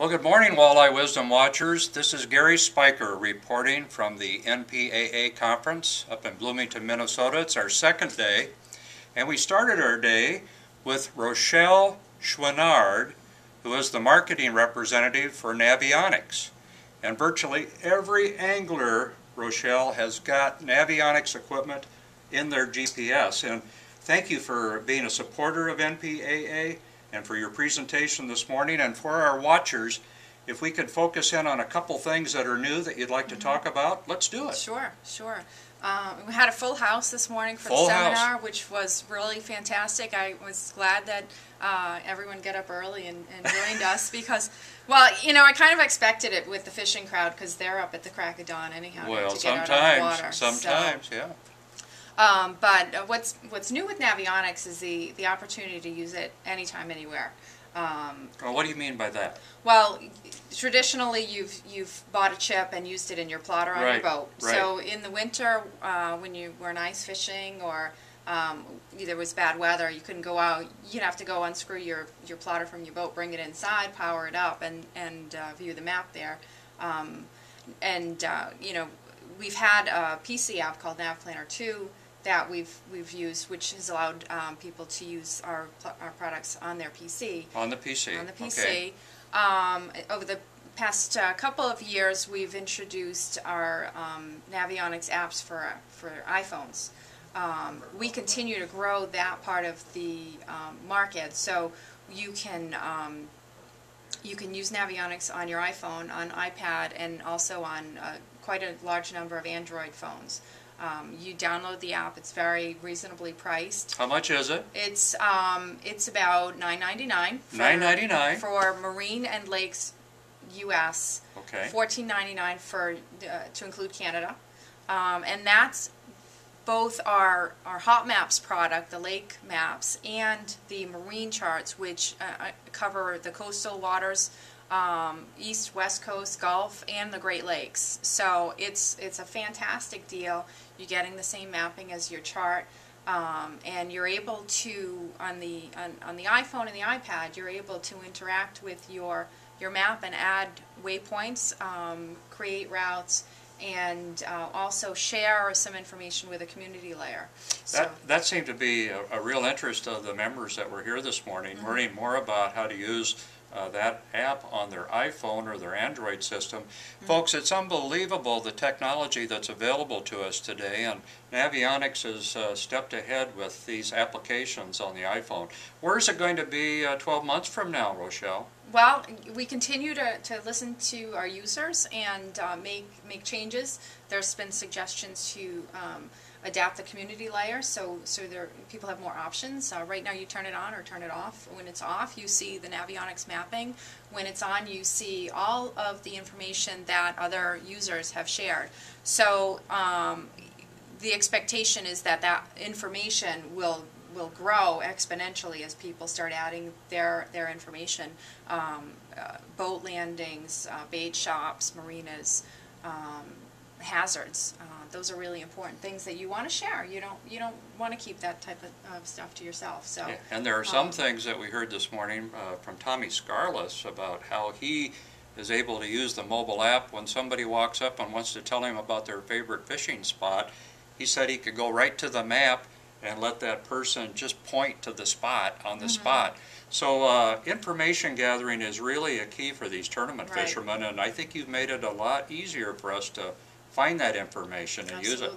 Well, good morning, Walleye Wisdom Watchers. This is Gary Speicher reporting from the NPAA Conference up in Bloomington, Minnesota. It's our second day, and we started our day with Rochelle Chouinard, who is the marketing representative for Navionics. And virtually every angler, Rochelle, has got Navionics equipment in their GPS. And thank you for being a supporter of NPAA and for your presentation this morning. And for our watchers, if we could focus in on a couple things that are new that you'd like to talk about, let's do it. Sure. We had a full house this morning for the seminar, which was really fantastic. I was glad that everyone got up early and joined us because, well, you know, I kind of expected it with the fishing crowd because they're up at the crack of dawn anyhow to get out of the water. Sometimes, yeah. But what's new with Navionics is the opportunity to use it anytime, anywhere. Well, what do you mean by that? Well, traditionally you've bought a chip and used it in your plotter on your boat. Right. So in the winter, when you were ice fishing or there was bad weather, you couldn't go out. You'd have to go unscrew your plotter from your boat, bring it inside, power it up, and view the map there. You know, we've had a PC app called NavPlanner 2. That we've used, which has allowed people to use our products on their PC. On the PC. On the PC. Okay. Over the past couple of years, we've introduced our Navionics apps for iPhones. We continue to grow that part of the market, so you can use Navionics on your iPhone, on iPad, and also on quite a large number of Android phones. You download the app. It's very reasonably priced. How much is it? It's about $9.99. $9.99 for Marine and Lakes, U.S. Okay. $14.99 for to include Canada, and that's both our Hot Maps product, the lake maps, and the marine charts, which cover the coastal waters. East, West Coast, Gulf, and the Great Lakes. So it's a fantastic deal. You're getting the same mapping as your chart, and you're able to on the iPhone and the iPad. You're able to interact with your map and add waypoints, create routes, and also share some information with a community layer. That seemed to be a real interest of the members that were here this morning, learning more about how to use that app on their iPhone or their Android system. Folks, it's unbelievable the technology that's available to us today, and Navionics has stepped ahead with these applications on the iPhone. Where is it going to be 12 months from now, Rochelle? Well, we continue to listen to our users and make changes. There's been suggestions to adapt the community layer so people have more options. Right now you turn it on or turn it off. When it's off, you see the Navionics mapping. When it's on, you see all of the information that other users have shared. So the expectation is that information will grow exponentially as people start adding their information. Boat landings, bait shops, marinas, hazards. Those are really important things that you want to share. You don't want to keep that type of stuff to yourself. So, yeah, and there are some things that we heard this morning from Tommy Scarless about how he is able to use the mobile app when somebody walks up and wants to tell him about their favorite fishing spot. He said he could go right to the map and let that person just point to the spot on the spot. So information gathering is really a key for these tournament fishermen, and I think you've made it a lot easier for us to find that information and use it.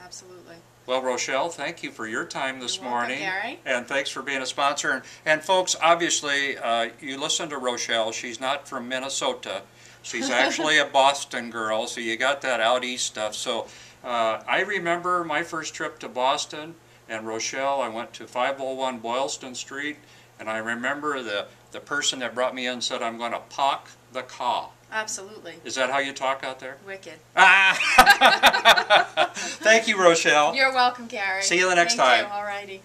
Absolutely. Well, Rochelle, thank you for your time this morning. Gary. And thanks for being a sponsor. And folks, obviously, you listen to Rochelle. She's not from Minnesota. She's actually a Boston girl, so you got that out east stuff. So I remember my first trip to Boston, and Rochelle, I went to 501 Boylston Street, and I remember the person that brought me in said, "I'm going to park the car." Absolutely. Is that how you talk out there? Wicked. Thank you, Rochelle. You're welcome, Gary. See you the next time. Thank you. All righty.